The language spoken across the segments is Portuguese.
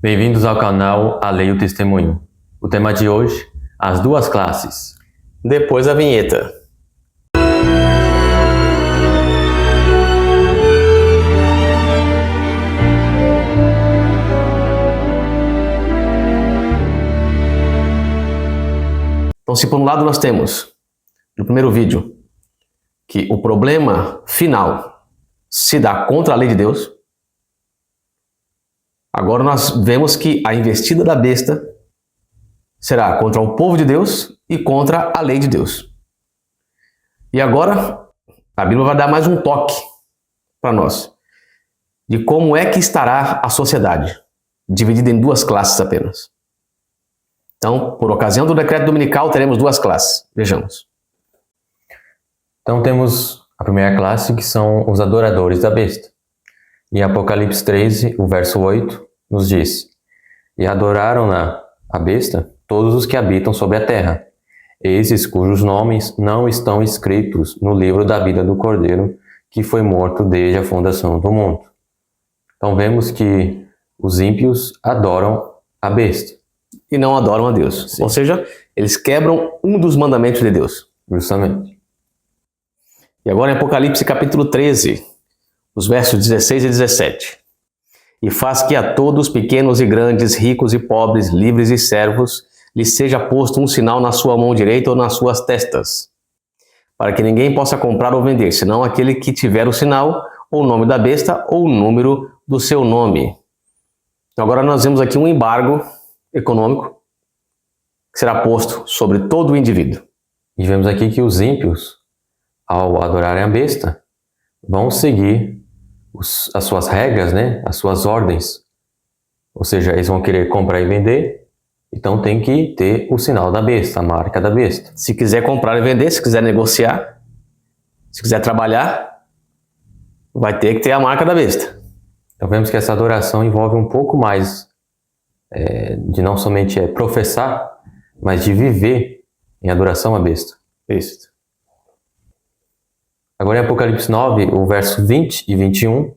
Bem-vindos ao canal A Lei e o Testemunho. O tema de hoje, as duas classes. Depois da vinheta. Então, se por um lado nós temos, no primeiro vídeo, que o problema final se dá contra a lei de Deus, agora nós vemos que a investida da besta será contra o povo de Deus e contra a lei de Deus. E agora a Bíblia vai dar mais um toque para nós de como é que estará a sociedade, dividida em duas classes apenas. Então, por ocasião do decreto dominical, teremos duas classes. Vejamos. Então temos a primeira classe, que são os adoradores da besta. Em Apocalipse 13, o verso 8, nos diz: E adoraram a besta todos os que habitam sobre a terra, esses cujos nomes não estão escritos no livro da vida do Cordeiro, que foi morto desde a fundação do mundo. Então vemos que os ímpios adoram a besta. E não adoram a Deus. Sim. Ou seja, eles quebram um dos mandamentos de Deus. Justamente. E agora em Apocalipse capítulo 13, os versos 16 e 17. E faz que a todos, pequenos e grandes, ricos e pobres, livres e servos, lhes seja posto um sinal na sua mão direita ou nas suas testas, para que ninguém possa comprar ou vender, senão aquele que tiver o sinal, ou o nome da besta, ou o número do seu nome. Então agora nós vemos aqui um embargo econômico que será posto sobre todo o indivíduo. E vemos aqui que os ímpios, ao adorarem a besta, vão seguir as suas regras, as suas ordens. Ou seja, eles vão querer comprar e vender, então tem que ter o sinal da besta, a marca da besta. Se quiser comprar e vender, se quiser negociar, se quiser trabalhar, vai ter que ter a marca da besta. Então vemos que essa adoração envolve um pouco mais de não somente professar, mas de viver em adoração à besta. Isso. Agora em Apocalipse 9, o verso 20 e 21.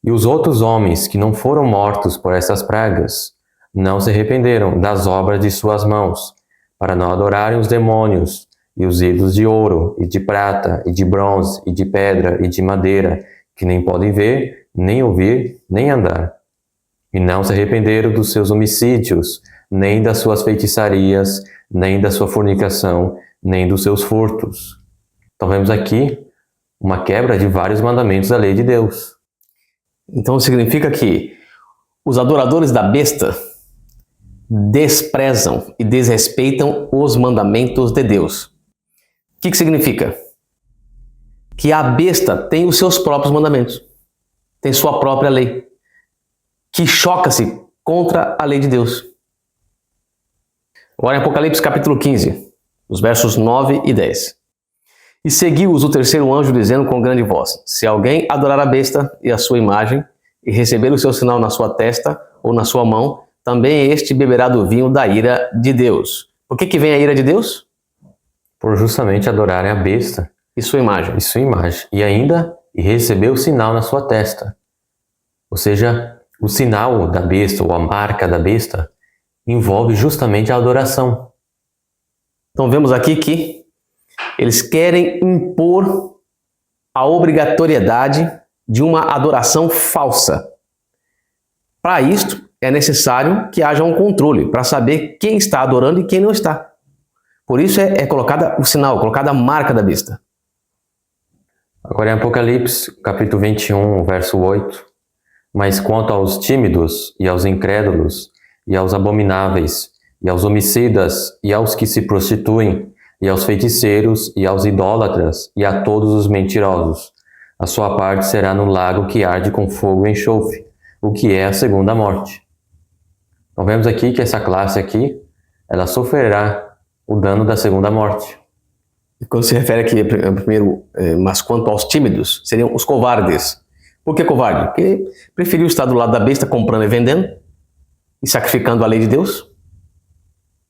E os outros homens que não foram mortos por essas pragas não se arrependeram das obras de suas mãos, para não adorarem os demônios e os ídolos de ouro, e de prata, e de bronze, e de pedra, e de madeira, que nem podem ver, nem ouvir, nem andar. E não se arrependeram dos seus homicídios, nem das suas feitiçarias, nem da sua fornicação, nem dos seus furtos. Então vemos aqui uma quebra de vários mandamentos da lei de Deus. Então significa que os adoradores da besta desprezam e desrespeitam os mandamentos de Deus. O que significa? Que a besta tem os seus próprios mandamentos, tem sua própria lei, que choca-se contra a lei de Deus. Agora em Apocalipse capítulo 15, os versos 9 e 10. E seguiu-os o terceiro anjo dizendo com grande voz: Se alguém adorar a besta e a sua imagem, e receber o seu sinal na sua testa ou na sua mão, também este beberá do vinho da ira de Deus. Por que vem a ira de Deus? Por justamente adorarem a besta e sua imagem. E ainda receber o sinal na sua testa. Ou seja, o sinal da besta ou a marca da besta envolve justamente a adoração. Então vemos aqui que eles querem impor a obrigatoriedade de uma adoração falsa. Para isto, é necessário que haja um controle para saber quem está adorando e quem não está. Por isso é colocada o sinal, colocada a marca da besta. Agora em Apocalipse, capítulo 21, verso 8. Mas quanto aos tímidos e aos incrédulos, e aos abomináveis, e aos homicidas, e aos que se prostituem, e aos feiticeiros, e aos idólatras, e a todos os mentirosos, a sua parte será no lago que arde com fogo e enxofre, o que é a segunda morte. Então vemos aqui que essa classe aqui, ela sofrerá o dano da segunda morte. E quando se refere aqui, primeiro, mas quanto aos tímidos, seriam os covardes. Por que covarde? Porque preferiu estar do lado da besta comprando e vendendo, e sacrificando a lei de Deus,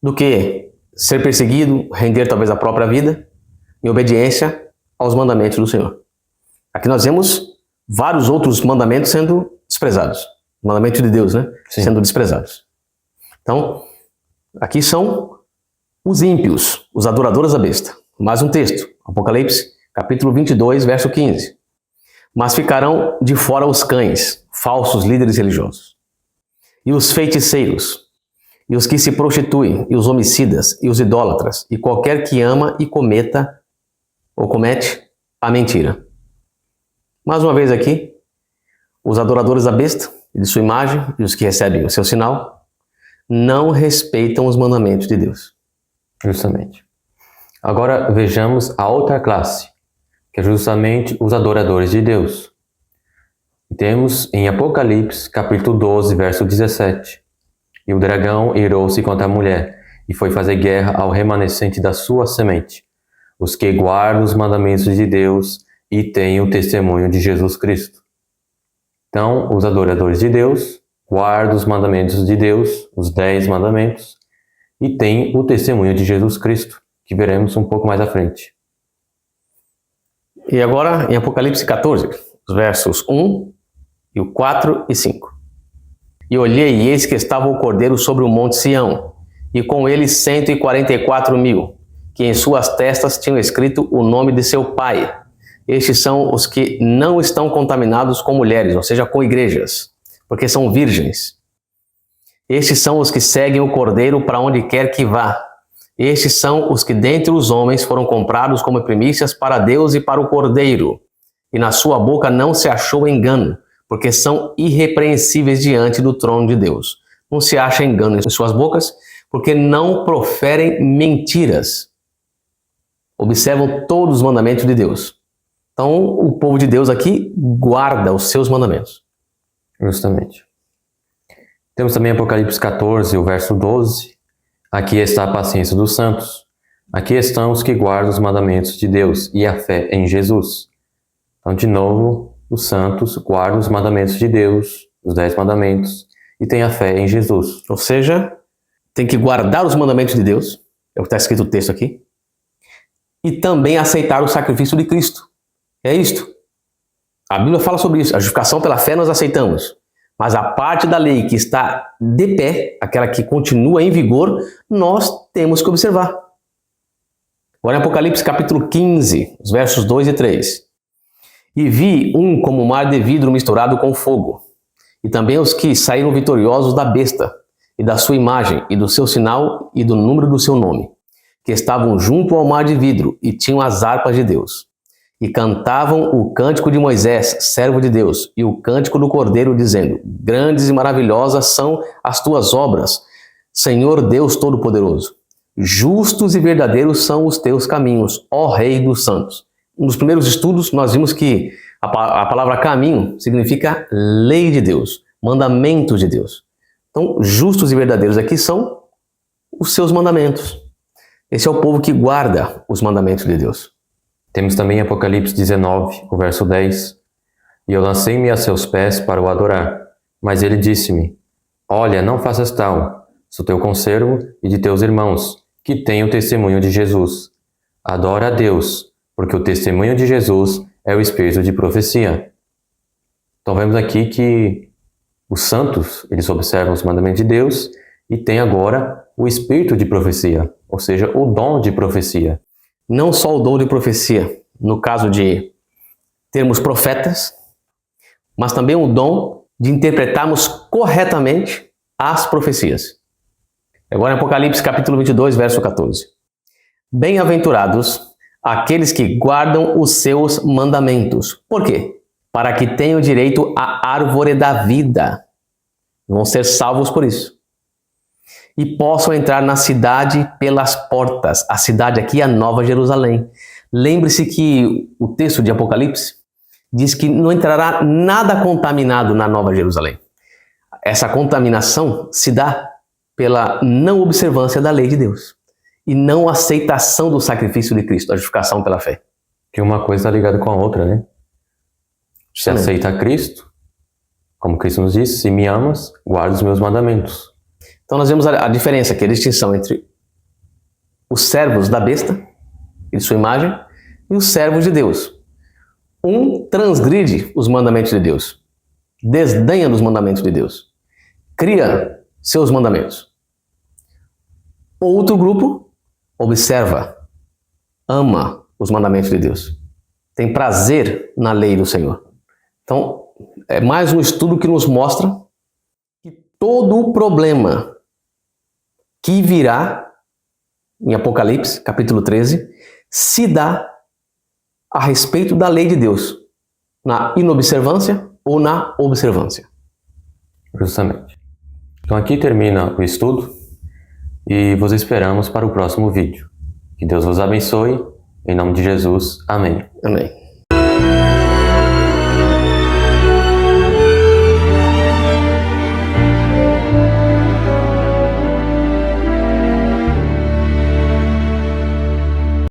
do que ser perseguido, render talvez a própria vida, em obediência aos mandamentos do Senhor. Aqui nós vemos vários outros mandamentos sendo desprezados. mandamentos de Deus, né? Sim. Sendo desprezados. Então, aqui são os ímpios, os adoradores da besta. Mais um texto, Apocalipse, capítulo 22, verso 15. Mas ficarão de fora os cães, falsos líderes religiosos, e os feiticeiros, e os que se prostituem, e os homicidas, e os idólatras, e qualquer que ama e cometa ou comete a mentira. Mais uma vez aqui, os adoradores da besta e de sua imagem, e os que recebem o seu sinal, não respeitam os mandamentos de Deus. Justamente. Agora vejamos a outra classe, que é justamente os adoradores de Deus. Temos em Apocalipse, capítulo 12, verso 17. E o dragão irou-se contra a mulher, e foi fazer guerra ao remanescente da sua semente, os que guardam os mandamentos de Deus e têm o testemunho de Jesus Cristo. Então, os adoradores de Deus guardam os mandamentos de Deus, os 10 mandamentos, e têm o testemunho de Jesus Cristo, que veremos um pouco mais à frente. E agora, em Apocalipse 14, os versos 1, e o 4 e 5. E olhei, e eis que estava o Cordeiro sobre o monte Sião, e com ele 144.000, que em suas testas tinham escrito o nome de seu pai. Estes são os que não estão contaminados com mulheres, ou seja, com igrejas, porque são virgens. Estes são os que seguem o Cordeiro para onde quer que vá. Estes são os que dentre os homens foram comprados como primícias para Deus e para o Cordeiro. E na sua boca não se achou engano, porque são irrepreensíveis diante do trono de Deus. Não se acha engano em suas bocas, porque não proferem mentiras. Observam todos os mandamentos de Deus. Então, o povo de Deus aqui guarda os seus mandamentos. Justamente. Temos também Apocalipse 14, o verso 12. Aqui está a paciência dos santos. Aqui estão os que guardam os mandamentos de Deus e a fé em Jesus. Então, de novo, os santos guardam os mandamentos de Deus, os 10 mandamentos, e têm a fé em Jesus. Ou seja, tem que guardar os mandamentos de Deus, é o que está escrito no texto aqui, e também aceitar o sacrifício de Cristo. É isto. A Bíblia fala sobre isso. A justificação pela fé nós aceitamos. Mas a parte da lei que está de pé, aquela que continua em vigor, nós temos que observar. Agora em Apocalipse capítulo 15, os versos 2 e 3. E vi um como mar de vidro misturado com fogo, e também os que saíram vitoriosos da besta, e da sua imagem, e do seu sinal, e do número do seu nome, que estavam junto ao mar de vidro, e tinham as harpas de Deus. E cantavam o cântico de Moisés, servo de Deus, e o cântico do Cordeiro, dizendo: Grandes e maravilhosas são as tuas obras, Senhor Deus Todo-Poderoso. Justos e verdadeiros são os teus caminhos, ó Rei dos santos. Nos primeiros estudos, nós vimos que a palavra caminho significa lei de Deus, mandamentos de Deus. Então, justos e verdadeiros aqui são os seus mandamentos. Esse é o povo que guarda os mandamentos de Deus. Temos também Apocalipse 19, o verso 10. E eu lancei-me a seus pés para o adorar. Mas ele disse-me: Olha, não faças tal. Sou teu conservo e de teus irmãos, que têm o testemunho de Jesus. Adora a Deus, porque o testemunho de Jesus é o espírito de profecia. Então vemos aqui que os santos, eles observam os mandamentos de Deus e têm agora o espírito de profecia, ou seja, o dom de profecia. Não só o dom de profecia, no caso de termos profetas, mas também o dom de interpretarmos corretamente as profecias. Agora em Apocalipse capítulo 22, verso 14. Bem-aventurados aqueles que guardam os seus mandamentos. Por quê? Para que tenham direito à árvore da vida. Vão ser salvos por isso. E possam entrar na cidade pelas portas. A cidade aqui é a Nova Jerusalém. Lembre-se que o texto de Apocalipse diz que não entrará nada contaminado na Nova Jerusalém. Essa contaminação se dá pela não observância da lei de Deus e não aceitação do sacrifício de Cristo, a justificação pela fé. Que uma coisa está ligada com a outra, né? Se aceita Cristo, como Cristo nos disse: se me amas, guarda os meus mandamentos. Então nós vemos a diferença, que é a distinção entre os servos da besta e de sua imagem e os servos de Deus. Um transgride os mandamentos de Deus desdenha dos mandamentos de Deus, cria seus mandamentos. Outro grupo observa, ama os mandamentos de Deus, tem prazer na lei do Senhor. Então, é mais um estudo que nos mostra que todo o problema que virá em Apocalipse, capítulo 13, se dá a respeito da lei de Deus, na inobservância ou na observância. Justamente. Então aqui termina o estudo e vos esperamos para o próximo vídeo. Que Deus vos abençoe. Em nome de Jesus. Amém. Amém.